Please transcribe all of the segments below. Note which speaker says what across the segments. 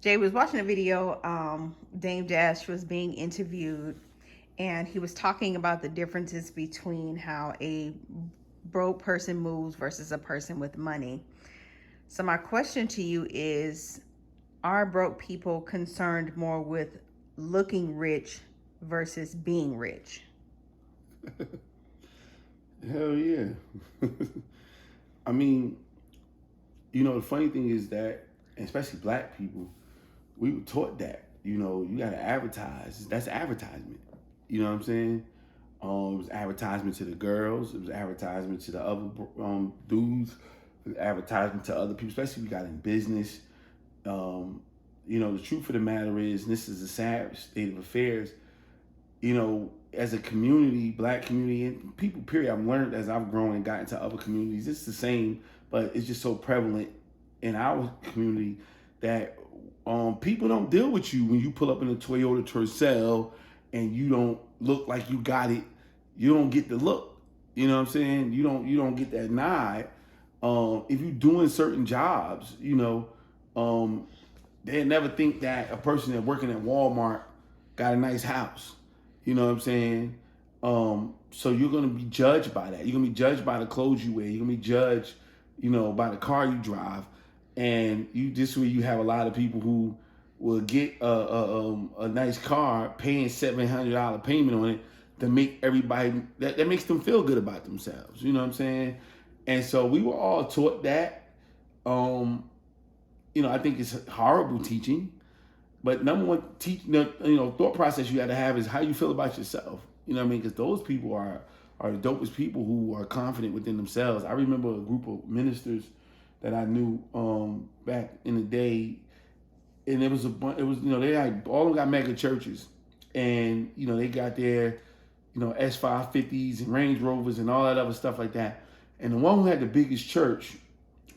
Speaker 1: Jay was watching a video. Dame Dash was being interviewed, and he was talking about the differences between how a broke person moves versus a person with money. So, my question to you is, are broke people concerned more with looking rich versus being rich?
Speaker 2: Hell yeah. I mean, the funny thing is that, especially black people, we were taught that, you got to advertise. That's advertisement. You know what I'm saying? It was advertisement to the girls. It was advertisement to the other dudes. It was advertisement to other people, especially if you got in business. Um, the truth of the matter is, and this is a sad state of affairs, as a community, black community, and people, period, I've learned as I've grown and got into other communities, it's the same, but it's just so prevalent in our community that people don't deal with you when you pull up in a Toyota Tercel and you don't look like you got it. You don't get the look. You know what I'm saying? You don't get that nod. If you're doing certain jobs, they never think that a person that working at Walmart got a nice house. You know what I'm saying? So you're gonna be judged by that. You're gonna be judged by the clothes you wear. You're gonna be judged, by the car you drive. And this way you have a lot of people who will get a nice car, paying $700 payment on it to make everybody that makes them feel good about themselves. You know what I'm saying? And so we were all taught that. Um, I think it's horrible teaching. But number one, thought process you got to have is how you feel about yourself. You know what I mean? Because those people are the dopest people who are confident within themselves. I remember a group of ministers that I knew back in the day, and they had all of them got mega churches, and they got their S550s and Range Rovers and all that other stuff like that. And the one who had the biggest church,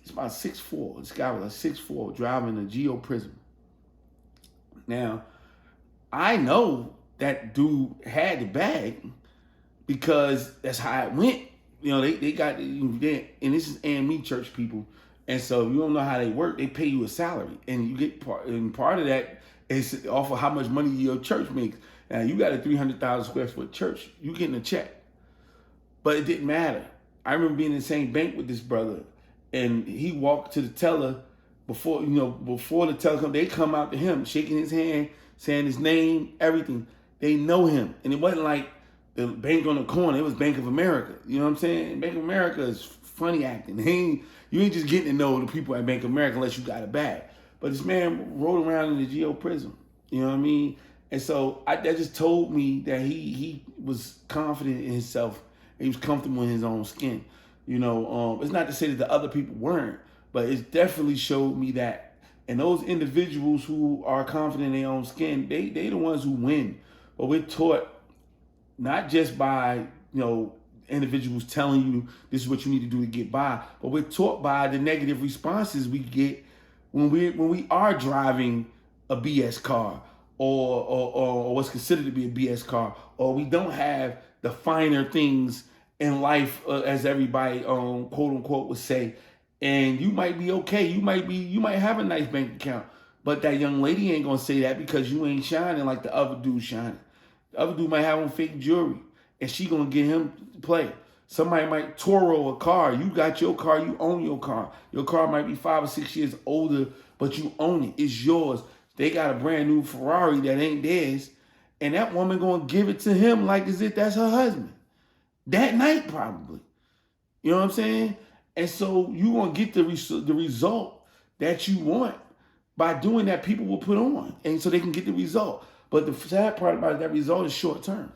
Speaker 2: it's about 6'4". This guy was like 6'4", driving a Geo Prism. Now, I know that dude had the bag because that's how it went. They got and this is A&Me church people, and so if you don't know how they work, they pay you a salary, and you get part of that is off of how much money your church makes. Now you got a 300,000 square foot church, you getting a check, but it didn't matter. I remember being in the same bank with this brother, and he walked to the teller before the teller come. They come out to him, shaking his hand, saying his name, everything. They know him, and it wasn't like the bank on the corner. It was Bank of America. You know what I'm saying? Bank of America is funny acting. You ain't just getting to know the people at Bank of America unless you got a bag. But this man rode around in the Geo Prism. You know what I mean? And so that just told me that he was confident in himself. He was comfortable in his own skin. It's not to say that the other people weren't, but it definitely showed me that. And those individuals who are confident in their own skin, they the ones who win. But we're taught not just by individuals telling you this is what you need to do to get by, but we're taught by the negative responses we get when we are driving a BS car, or what's considered to be a BS car, or we don't have the finer things in life, as everybody quote unquote would say. And you might be okay. You might have a nice bank account, but that young lady ain't gonna say that because you ain't shining like the other dude shining. The other dude might have on fake jewelry, and she gonna get him to play. Somebody might Toro a car. You got your car. You own your car. Your car might be 5 or 6 years older, but you own it. It's yours. They got a brand new Ferrari that ain't theirs, and that woman gonna give it to him like as if that's her husband. That night, probably. You know what I'm saying? And so you gonna get the result that you want by doing that. People will put on, and so they can get the result. But the sad part about that result is short term.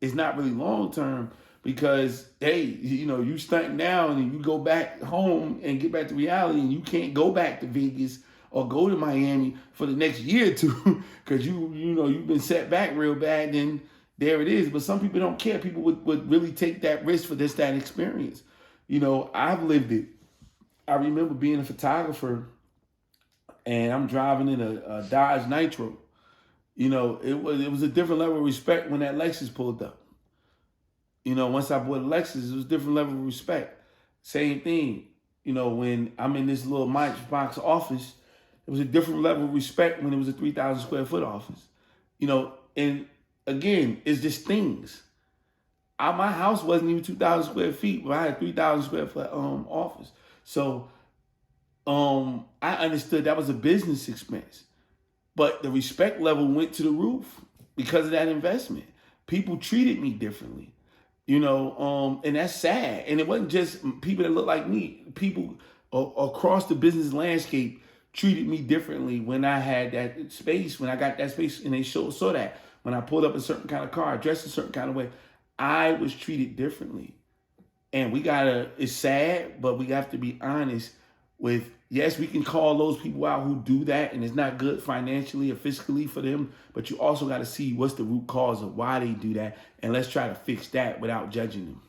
Speaker 2: It's not really long term because hey, you stunting down and you go back home and get back to reality, and you can't go back to Vegas or go to Miami for the next year or two because you've been set back real bad. Then there it is. But some people don't care. People would really take that risk for that experience. I've lived it. I remember being a photographer, and I'm driving in a Dodge Nitro. It was a different level of respect when that Lexus pulled up. Once I bought a Lexus, it was a different level of respect. Same thing. When I'm in this little Matchbox office, It was a different level of respect when it was a 3,000 square foot office. You know, and again, it's just things. My house wasn't even 2,000 square feet, but I had 3,000 square foot office. So I understood that was a business expense. But the respect level went to the roof because of that investment. People treated me differently, you know, and that's sad. And it wasn't just people that look like me. People across the business landscape treated me differently when I had that space, when I got that space, and they saw that. When I pulled up a certain kind of car, dressed a certain kind of way, I was treated differently. And it's sad, but we have to be honest with, yes, we can call those people out who do that, and it's not good financially or fiscally for them, but you also got to see what's the root cause of why they do that, and let's try to fix that without judging them.